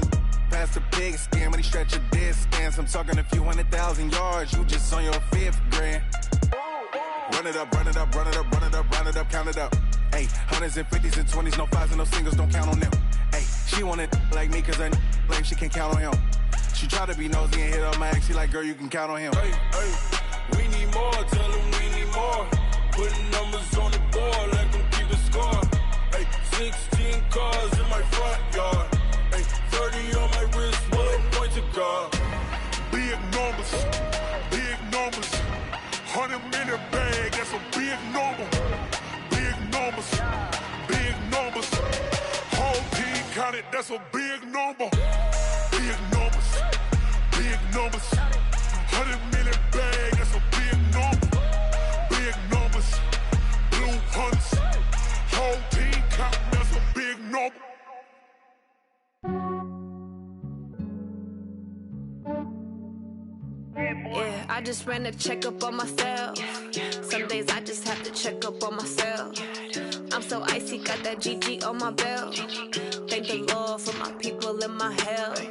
past the pig skin when he stretch a distance. I'm talking a few 100,000 yards, you just on your 5th grand. Run it up, run it up, run it up, run it up, run it up, count it up. Ay, hundreds and 50s and 20s, no 5s and no singles, don't count on them. Ay, she want it like me cause her like she can't count on him. She try to be nosy and hit up my ex, she like, girl, you can count on him. Hey, we need more, tell them we need more. Putting numbers on the board, let them keep a score. Hey, 16 cars in my front yard. Hey, 30 on my wrist, bullet points of God. Big numbers, big numbers. 100-minute bag, that's a big number. Big numbers, big numbers. Whole team counted, that's a big number. Big numbers, big numbers. 100-minute bag, that's a big number. Big numbers, blue hunts. Whole team counting, that's a big number. Yeah, I just ran a checkup on myself. Some days I just have to check up on myself. I'm so icy, got that GG on my belt. Thank the Lord for my people and my health.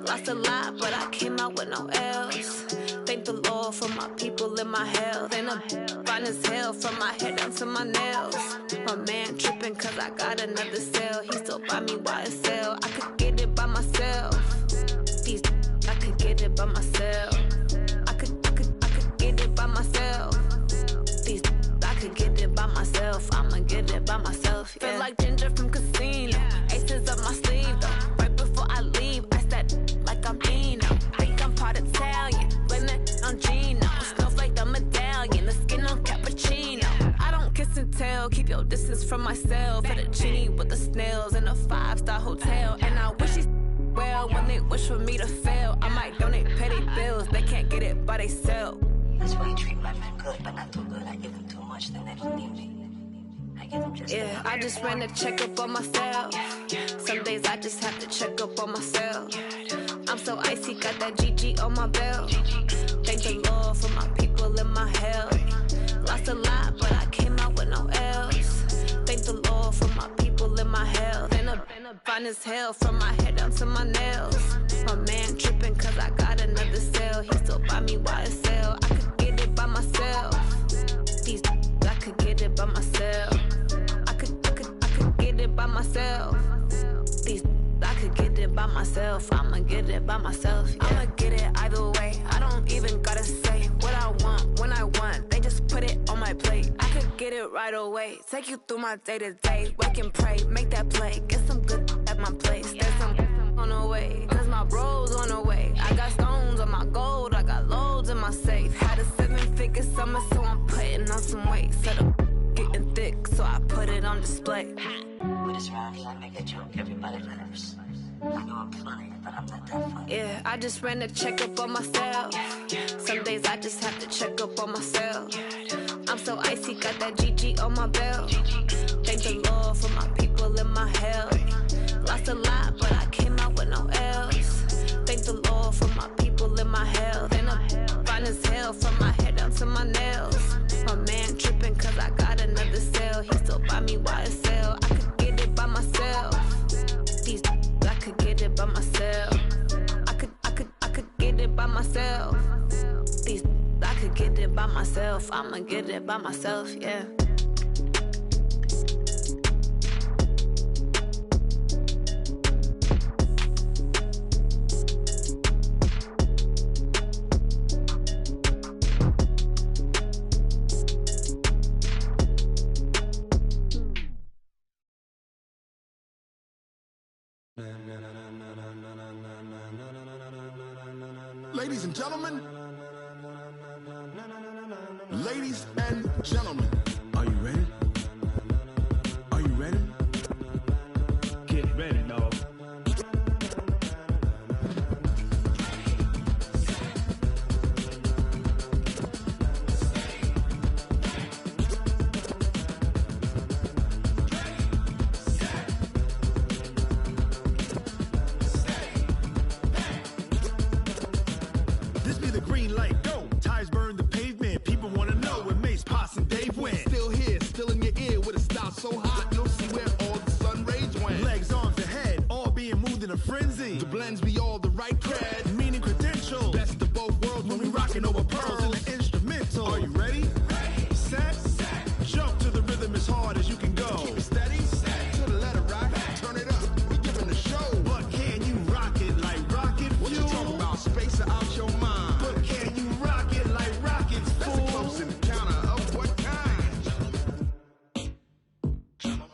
Lost a lot, but I came out with no else. Thank the Lord for my people and my health. And I'm fine as hell from my head down to my nails. My man tripping cause I got another cell. He still buy me YSL. I could get it by myself. I could get it by myself. I could get it by myself. myself. These I could get it by myself. I'ma get it by myself. Yeah. Feel like Ginger from Casino. Aces up my sleeve though. Right before I leave, I said like I'm Eno. Think I'm part Italian. Blame it on Gino. Snowflake the medallion. The skin on cappuccino. I don't kiss and tell. Keep your distance from myself. Fettuccine with the snails in a 5-star hotel. And I wish these well when they wish for me to fail. I might donate petty bills. They can't get it by themselves. That's why you treat my men good, but not too good. I give them too much, then they don't need me. I give them just yeah, I just ran a checkup on myself. Some days I just have to check up on myself. I'm so icy, got that GG on my belt. Thank the Lord for my people in my health. Lost a lot, but I came out with no else. Thank the Lord for my people in my health. And a fine as hell from my head down to my nails. My man tripping cause I got another cell. He still buy me YSL. I could get it by myself. These I could get it by myself. I could get it by myself. These I could get it by myself. I'ma get it by myself. Yeah. I'ma get it either way. I don't even gotta say what I want when I want. They just put it on my plate. I could get it right away. Take you through my day to day. Wake and pray, make that play. Get some good at my place. There's some on the way. Cause my bros on the way. I got stones on my gold. I got loads in my safe. Had a 7-figure summer, so I'm putting on some weight. Set up getting thick, so I put it on display. With this round here, I make a joke, everybody laughs. I know I'm funny, but I'm not that funny. Yeah, I just ran a checkup on myself. Some days I just have to check up on myself. I'm so icy, got that GG on my belt. Thank the Lord for my people in my health. Lost a lot, but I came out with no else. Thank the Lord for my people in my health. And I'm fine as hell from my head down to my nails. My man tripping cause I got another cell. He still buy me YSL. I could get it by myself. These I could get it by myself. I could get it by myself. These I could get it by myself. I'ma get it by myself, yeah. Ladies and gentlemen, ladies and gentlemen, are you ready? Are you ready? Get ready, dog. This be the green light, go. Tires burn the pavement. People wanna know where Mace, Potts, and Dave went. Still here, still in your ear with a style so hot, you'll see where all the sun rays went. Legs, arms, ahead, all being moved in a frenzy. The blends be all the right cred, meaning credentials. Best of both worlds when we rockin' over pearls in the instrumental. Are you ready? Ready. Set. Jump to the rhythm as hard as you can go. Keep it steady. To the letter, right? Turn it up. We giving the show. But can you rock it like rocket fuel? What you talking about? Space out your mind. But can you rock it like rockets, fool? That's a close encounter of what kind? Gentlemen.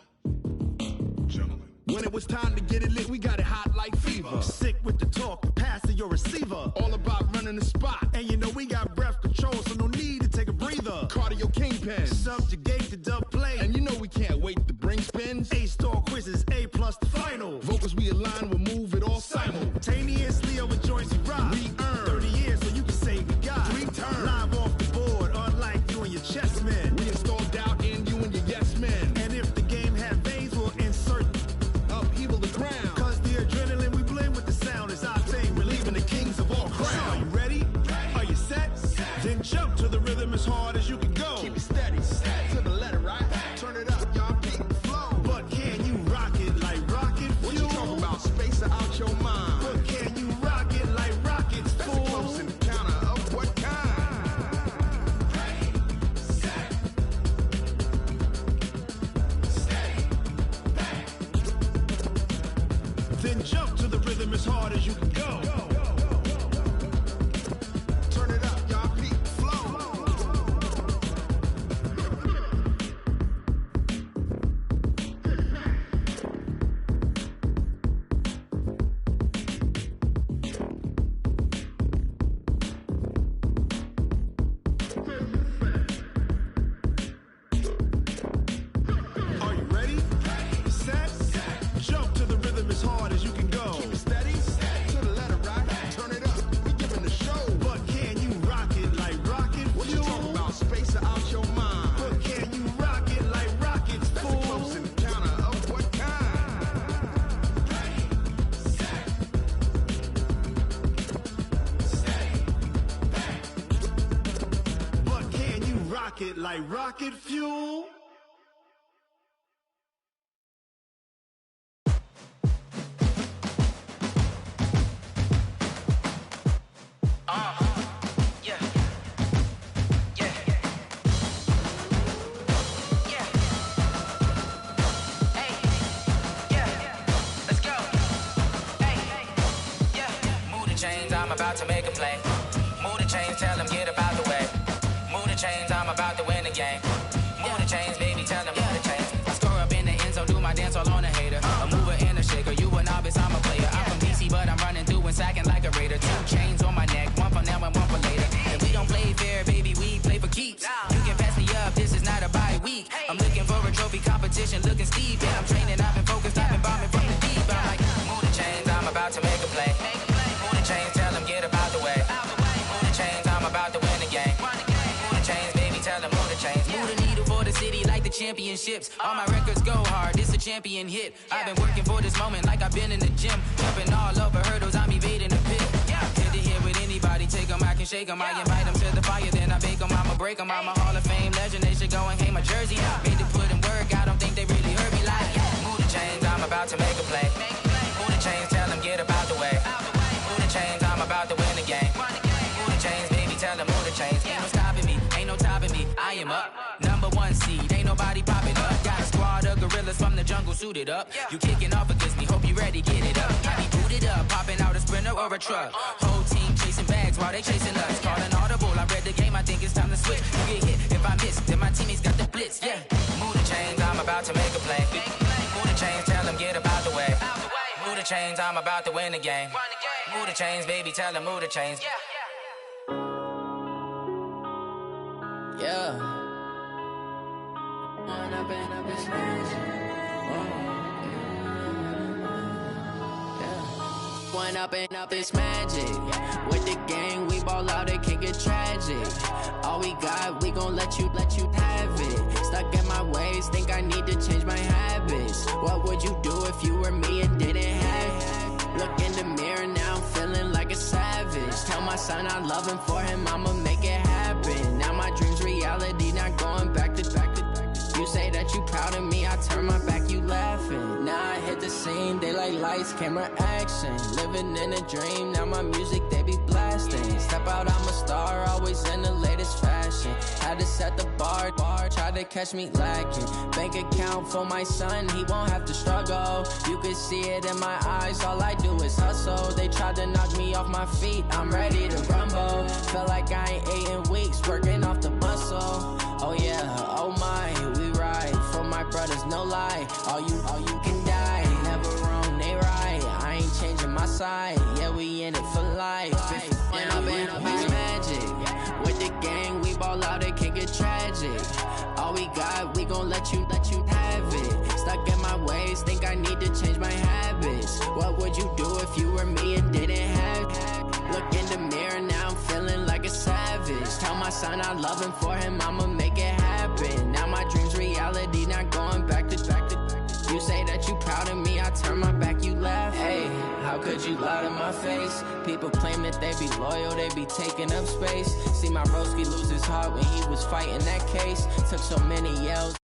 When it was time to get it lit, we got it hot like fever. Sick with the talk, pass to your receiver. All about running the spot. And you know we got breath control, so no need to take a breather. Cardio kingpin, subjugate the dub play. And you know we can't wait to bring spins. A-star quizzes, A+ the final. Vocals we align, we'll move it all simultaneously over joints we rock. We earn 30 years so you can say we got 3 turns. Live off the board, unlike you and your chess men. We install doubt in you and your yes men. And if the game had veins, we'll insert upheaval the ground. Cause the adrenaline we blend with the sound is our thing. Relieving the kings of all crowns. Are you ready? Are you set? Then jump to the rhythm as hard as you can go. Keep it steady. To the letter, right? Turn it up, y'all. Keep it flow. But can you rock it like rocket fuel? What you talking about? Space out your mind. But can you rock it like rockets, fool? That's a close encounter of what kind? Ready, set, steady, back. Then jump to the rhythm as hard as you can go. Turn it up, y'all. Peak flow. like rocket fuel. I'm about to make a play. Move the chains, tell them get about the way. Move the chains, I'm about to win the game. Move the chains, baby, tell them move the chains. I score up in the end zone, do my dance all on a hater. A mover and a shaker, you a novice, I'm a player. I'm from DC, but I'm running through and sacking like a raider. 2 chains on my neck, one for now and one for later. And we don't play fair, baby, we play for keeps. You can pass me up, this is not a bye week. I'm looking for a trophy competition, looking steep. Yeah, I'm training, I've been focused, I've been bombing from the deep. I'm like, move the chains, I'm about to make a play. Move the chains, tell them get about the way. Move the chains, I'm about to win the game. Move the chains, baby, tell them move the chains. Move the needle for the city like the championships. All my records go hard, it's a champion hit. I've been working for this moment like I've been in the gym. Jumping all over hurdles, I'm evading the pit. Head to head with anybody, take them, I can shake them. I invite them to the fire, then I bake them, I'ma break them. I'm a Hall of Fame legend, they should go and hang my jersey. Made to put in work, I don't think they really heard me like, move the chains, I'm about to make a play. Move the chains, tell them get about the way. Move the chains, I'm about to win the game. Move the chains, baby, tell them move the chains. Ain't no stopping me, ain't no topping me, I am up. #1 seed, ain't nobody popping up. Got a squad of gorillas from the jungle suited up. You kicking off against me, hope you ready, get it up. I be booted up, popping out a Sprinter or a truck. Whole team chasing bags while they chasing us. Calling audible, I read the game, I think it's time to switch. You get hit, if I miss, then my teammates got the blitz, yeah. Move the chains, I'm about to make a play. Move the chains, tell them get about the way. Move the chains, I'm about to win the game. Move the chains, baby, tell them move the chains. Yeah. One up and up, it's magic. With the gang, we ball out, it can get tragic. All we got, we gon' let you have it. Stuck in my ways, think I need to change my habits. What would you do if you were me and didn't have it? Look in the mirror now, I'm feeling like a savage. Tell my son I love him, for him I'ma make it happen. Now my dream's reality, not going back to. You say that you proud of me, I turn my back, you laughing. Now I hit the scene, they like lights, camera, action. Living in a dream, now my music, they be blasting. Step out, I'm a star, always in the latest fashion. Had to set the bar, try to catch me lacking. Bank account for my son, he won't have to struggle. You can see it in my eyes, all I do is hustle. They tried to knock me off my feet, I'm ready to rumble. Feel like I ain't ate in weeks, working off the muscle. Oh yeah, oh my, we ride for my brothers, no lie. All you can die, never wrong, they right. I ain't changing my side, yeah, we in it for life. When up and up, it's magic. With the gang, we ball out, it can get tragic. All we got, we gon' let you have it. Stuck in my ways, think I need to change my habits. What would you do if you were me and didn't have it? Look in the mirror, now I'm feeling like a savage. Tell my son I love him, for him I'ma make it happen. Now my dream's reality, not going back to. You say that you proud of me, I turn my back, you laugh. Hey, how could you lie to my face? People claim that they be loyal, they be taking up space. See my broski lose his heart when he was fighting that case. Took so many yells.